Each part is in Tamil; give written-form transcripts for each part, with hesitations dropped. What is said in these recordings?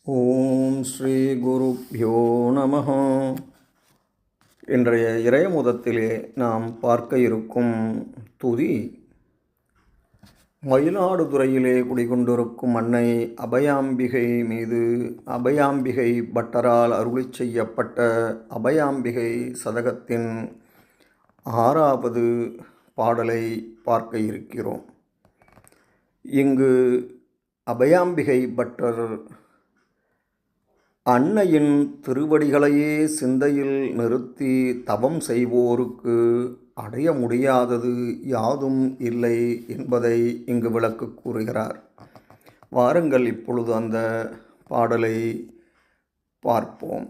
ஓம் ஸ்ரீ குருப்யோ நமஹ. இன்றைய இறையமுதத்திலே நாம் பார்க்க இருக்கும் துதி மயிலாடுதுறையிலே குடிகொண்டிருக்கும் அன்னை அபயாம்பிகை மீது அபயாம்பிகை பட்டரால் அருளிச் செய்யப்பட்ட அபயாம்பிகை சதகத்தின் 6வது பாடலை பார்க்க இருக்கிறோம். இங்கு அபயாம்பிகை பட்டர் அன்னையின் திருவடிகளையே சிந்தையில் நிறுத்தி தவம் செய்வோருக்கு அடைய முடியாதது யாதும் இல்லை என்பதை இங்கு விளக்கு கூறுகிறார். வாருங்கள் இப்பொழுது அந்த பாடலை பார்ப்போம்.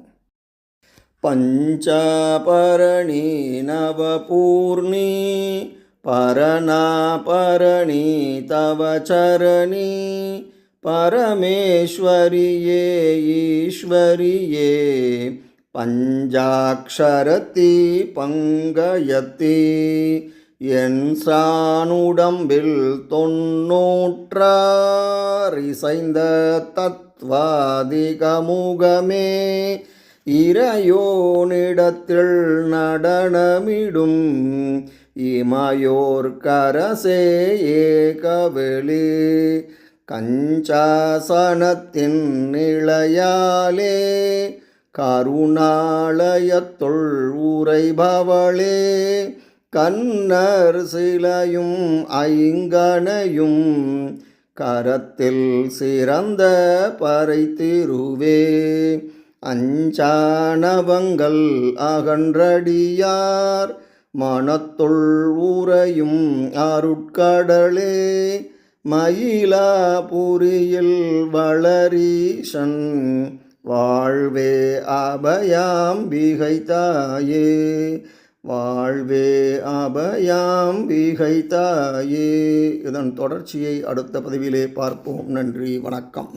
பஞ்சாபரணி நவபூர்ணி பரணாபரணி தவச்சரணி பரமேஸ்வரியே ஈஸ்வரியே பஞ்சாக்ஷரத்தி பங்கயத்தி என் சானுடம்பில் 90 இசைந்த தத்வாதிகமுகமே இறையோனிடத்தில் நடனமிடும் இமையோர் கரசே ஏகவெளி கஞ்சாசனத்தின் நிலையாலே கருணாலயத்துள் உரைபவளே கன்னர் சிலையும் ஐங்கனையும் கரத்தில் சிறந்த பறைத்திருவே அஞ்சானவங்கள் அகன்றடியார் மனத்துள் உறையும் அருட்கடலே மயிலாபுரியில் வளரீசன் வாழ்வே அபயாம்பிகை தாயே வாழ்வே அபயாம்பிகை தாயே. இதன் தொடர்ச்சியை அடுத்த பதிவிலே பார்ப்போம். நன்றி, வணக்கம்.